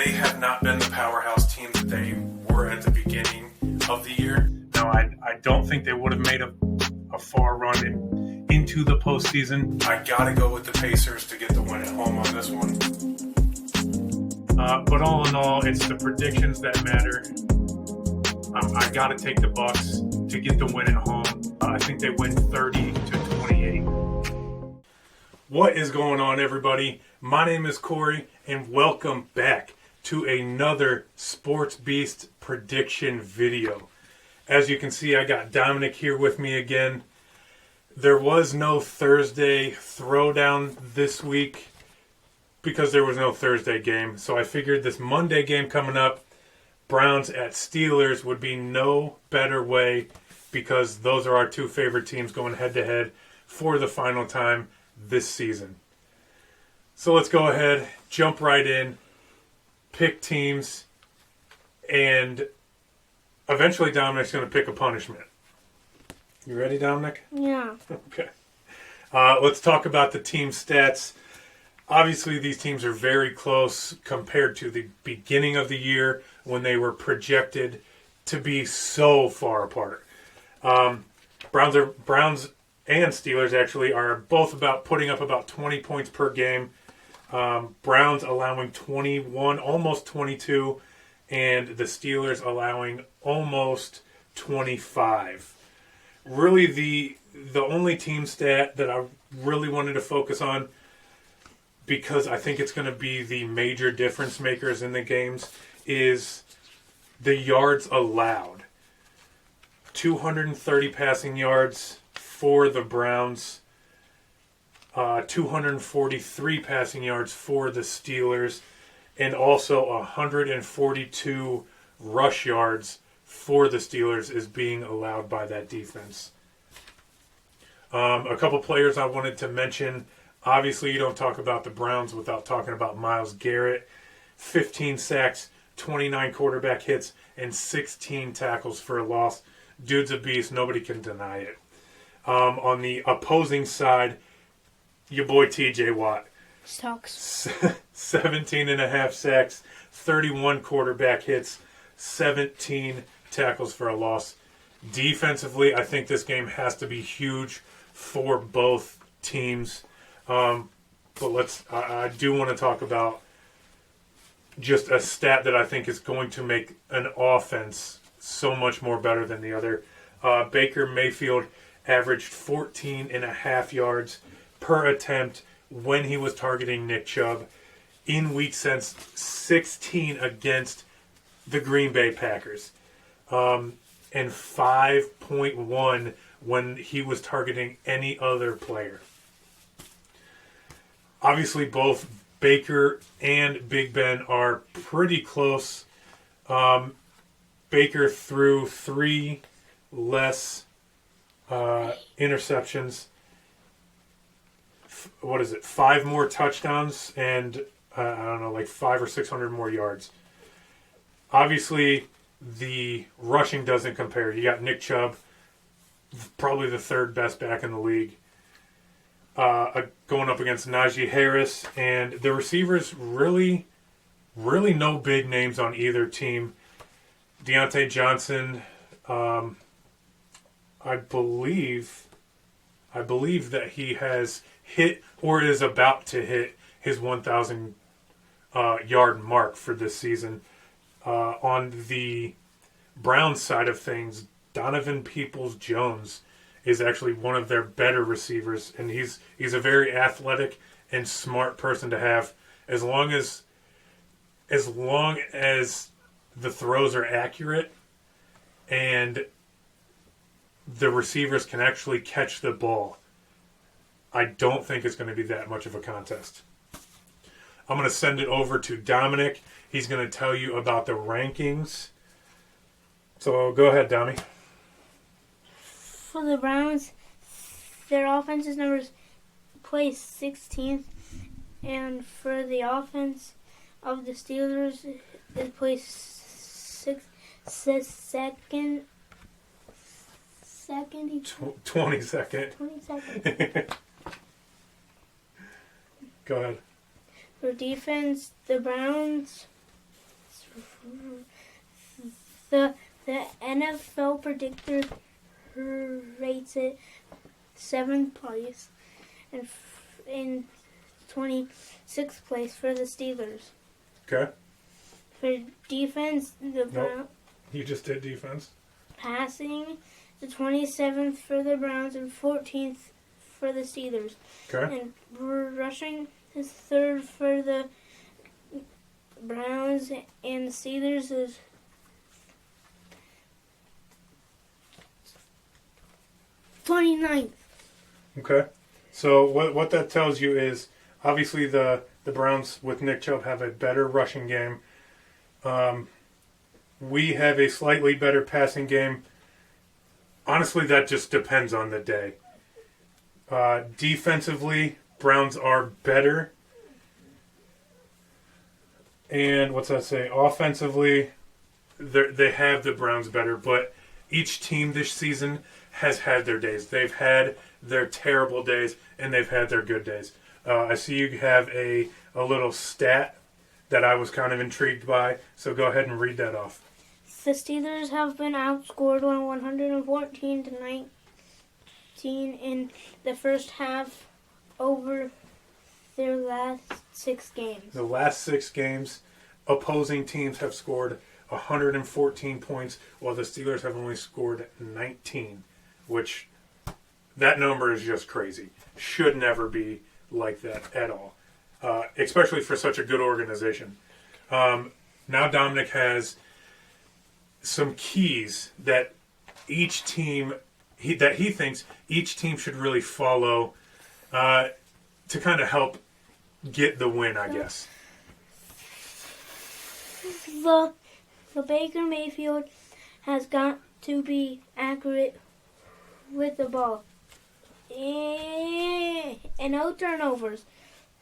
they have not been the powerhouse team that they were at the beginning of the year. Now, I don't think they would have made a far run into the postseason. I got to go with the Pacers to get the win at home on this one. But all in all, it's the predictions that matter. I got to take the Bucks to get the win at home. I think they win 30-28. What is going on, everybody? My name is Corey, and welcome back to another Sports Beast prediction video. As you can see, I got Dominic here with me again. There was no Thursday throwdown this week because there was no Thursday game. So I figured this Monday game coming up, Browns at Steelers, would be no better way because those are our two favorite teams going head-to-head for the final time this season. So let's go ahead, jump right in, pick teams, and eventually Dominic's going to pick a punishment. You ready, Dominic? Yeah. Okay. Let's talk about the team stats. Obviously, these teams are very close compared to the beginning of the year when they were projected to be so far apart. Browns and Steelers actually are both about putting up about 20 points per game. Browns allowing 21, almost 22, and the Steelers allowing almost 25. Really, the only team stat that I really wanted to focus on, because I think it's going to be the major difference makers in the games, is the yards allowed. 230 passing yards for the Browns, 243 passing yards for the Steelers, and also 142 rush yards for the Steelers is being allowed by that defense. A couple players I wanted to mention. Obviously, you don't talk about the Browns without talking about Myles Garrett. 15 sacks, 29 quarterback hits, and 16 tackles for a loss. Dude's a beast. Nobody can deny it. On the opposing side, your boy TJ Watt. Sucks. 17 and a half sacks, 31 quarterback hits, 17 tackles for a loss. Defensively, I think this game has to be huge for both teams. But I do want to talk about just a stat that I think is going to make an offense so much more better than the other. Baker Mayfield averaged 14 and a half yards per attempt when he was targeting Nick Chubb in week 16 against the Green Bay Packers. And 5.1 when he was targeting any other player. Obviously, both Baker and Big Ben are pretty close. Baker threw 3 less interceptions. 5 more touchdowns and, 500 or 600 more yards. Obviously, the rushing doesn't compare. You got Nick Chubb, probably the third best back in the league, going up against Najee Harris. And the receivers, really no big names on either team. Deontay Johnson, I believe that he has hit or is about to hit his 1,000 yard mark for this season. On the Browns side of things, Donovan Peoples-Jones is actually one of their better receivers, and he's a very athletic and smart person to have. As long as the throws are accurate and the receivers can actually catch the ball, I don't think it's going to be that much of a contest. I'm going to send it over to Dominic. He's going to tell you about the rankings. So go ahead, Domi. For the Browns, their offensive numbers placed 16th, and for the offense of the Steelers, it placed 22nd. 22nd. Go ahead. For defense, the Browns The NFL predictor rates it 7th place and in 26th place for the Steelers. Okay. For defense, Nope. You just did defense. Passing, the 27th for the Browns and 14th for the Steelers. Okay. And rushing is 3rd for the Browns, and the Steelers is 29th. Okay. So what that tells you is obviously the Browns with Nick Chubb have a better rushing game. We have a slightly better passing game. Honestly, that just depends on the day. Defensively, Browns are better. And what's that say? Offensively, they have the Browns better, but each team this season has had their days. They've had their terrible days, and they've had their good days. I see you have a little stat that I was kind of intrigued by, so go ahead and read that off. The Steelers have been outscored 114 to 19 in the first half over their last 6 games. The last 6 games, opposing teams have scored 114 points, while the Steelers have only scored 19, which that number is just crazy. Should never be like that at all, especially for such a good organization. Now Dominic has some keys that each team, he thinks each team should really follow to kind of help get the win, I guess. The Baker Mayfield has got to be accurate with the ball. And no turnovers.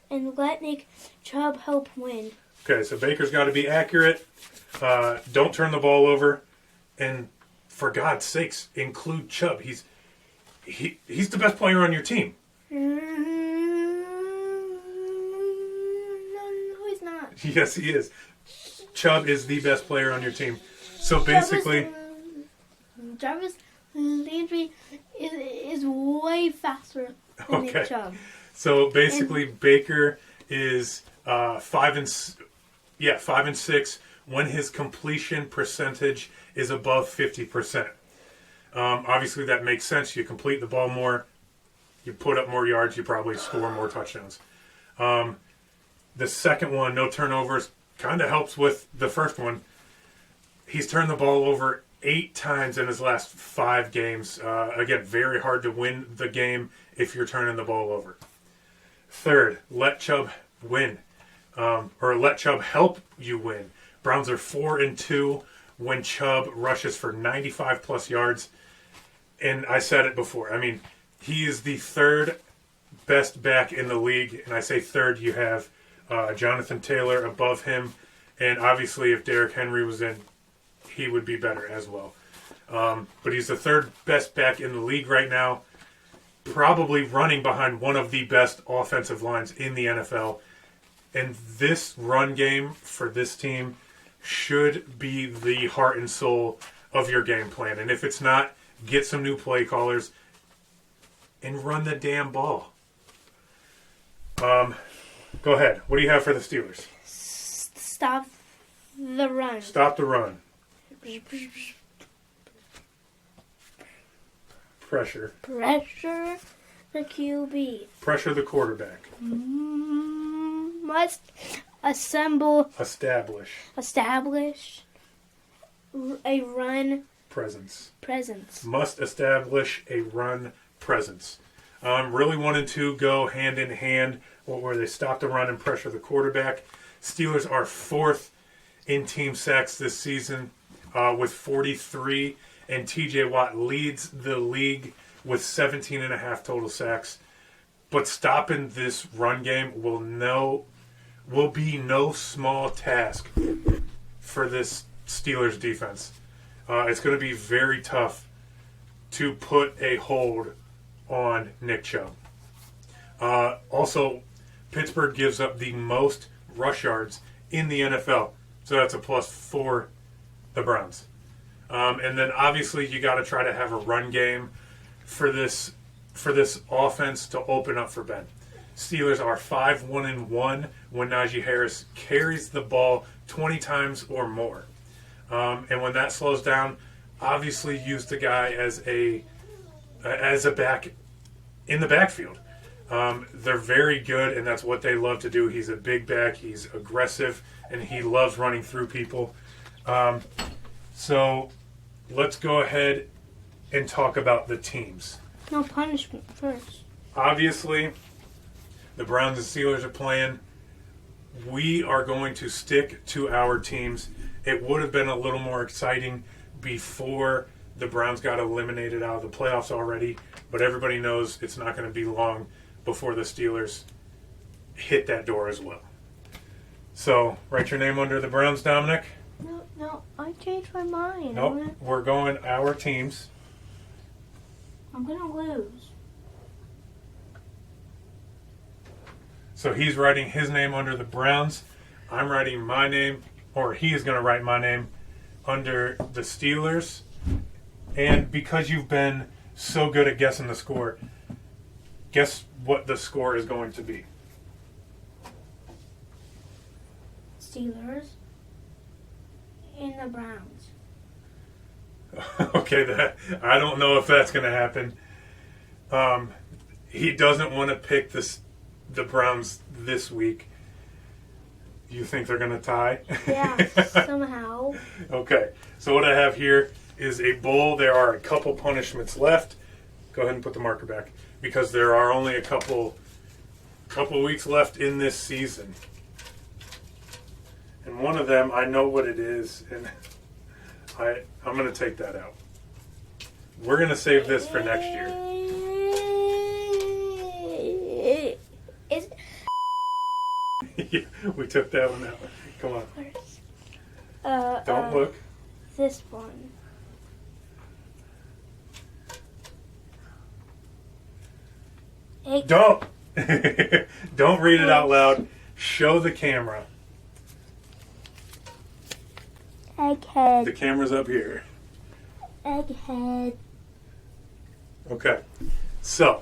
And let Nick Chubb help win. Okay, so Baker's got to be accurate. Don't turn the ball over. And for God's sakes, include Chubb. He's the best player on your team. No, he's not. Yes, he is. Chubb is the best player on your team. So basically, Jarvis Landry is way faster than Nick Chubb. So basically, Baker is 5 and 6 when his completion percentage is above 50%. Obviously, that makes sense. You complete the ball more, you put up more yards, you probably score more touchdowns. The second one, no turnovers, kind of helps with the first one. He's turned the ball over 8 times in his last 5 games. Again, very hard to win the game if you're turning the ball over. Third, let Chubb win, or let Chubb help you win. Browns are 4-2 when Chubb rushes for 95 plus yards. And I said it before. I mean, he is the 3rd best back in the league. And I say 3rd, you have Jonathan Taylor above him. And obviously, if Derrick Henry was in, he would be better as well. But he's the 3rd best back in the league right now. Probably running behind one of the best offensive lines in the NFL. And this run game for this team should be the heart and soul of your game plan. And if it's not, get some new play callers and run the damn ball. Go ahead. What do you have for the Steelers? Stop the run. Stop the run. Pressure. Pressure the QB. Pressure the quarterback. Must assemble. Establish. A run Presence. Must establish a run presence. Really wanted to go hand in hand where they stop the run and pressure the quarterback. Steelers are 4th in team sacks this season with 43, and TJ Watt leads the league with 17.5 total sacks. But stopping this run game will be no small task for this Steelers defense. It's going to be very tough to put a hold on Nick Chubb. Also, Pittsburgh gives up the most rush yards in the NFL. So that's a plus for the Browns. And then obviously you got to try to have a run game for this offense to open up for Ben. Steelers are 5-1-1 when Najee Harris carries the ball 20 times or more. And when that slows down, obviously use the guy as a back in the backfield. They're very good, and that's what they love to do. He's a big back. He's aggressive, and he loves running through people. So let's go ahead and talk about the teams. No, punishment first. Obviously, the Browns and Steelers are playing. We are going to stick to our teams. It would have been a little more exciting before the Browns got eliminated out of the playoffs already, but everybody knows it's not going to be long before the Steelers hit that door as well. So, write your name under the Browns, Dominic. No, I changed my mind. Nope, we're going our teams. I'm going to lose. So he's writing his name under the Browns. I'm writing my name, or he is going to write my name under the Steelers. And because you've been so good at guessing the score, guess what the score is going to be. Steelers and the Browns. Okay, I don't know if that's going to happen. He doesn't want to pick the Browns this week. You think they're going to tie? Yeah, somehow. Okay, so what I have here is a bowl. There are a couple punishments left. Go ahead and put the marker back because there are only a couple weeks left in this season. And one of them, I know what it is, and I'm going to take that out. We're going to save this for next year. Yeah, we took that one out. Come on. Don't look. This one. Don't. Don't read it out loud. Show the camera. Egghead. The camera's up here. Egghead. Okay. So,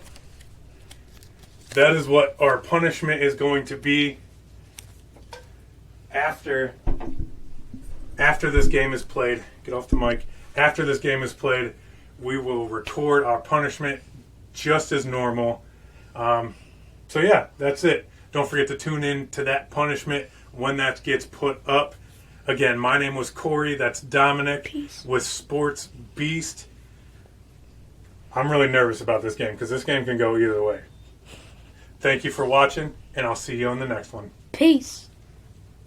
that is what our punishment is going to be after this game is played. Get off the mic. After this game is played, we will record our punishment just as normal. So yeah, that's it. Don't forget to tune in to that punishment when that gets put up. Again, my name was Corey. That's Dominic with SportZ. I'm really nervous about this game because this game can go either way. Thank you for watching, and I'll see you on the next one. Peace.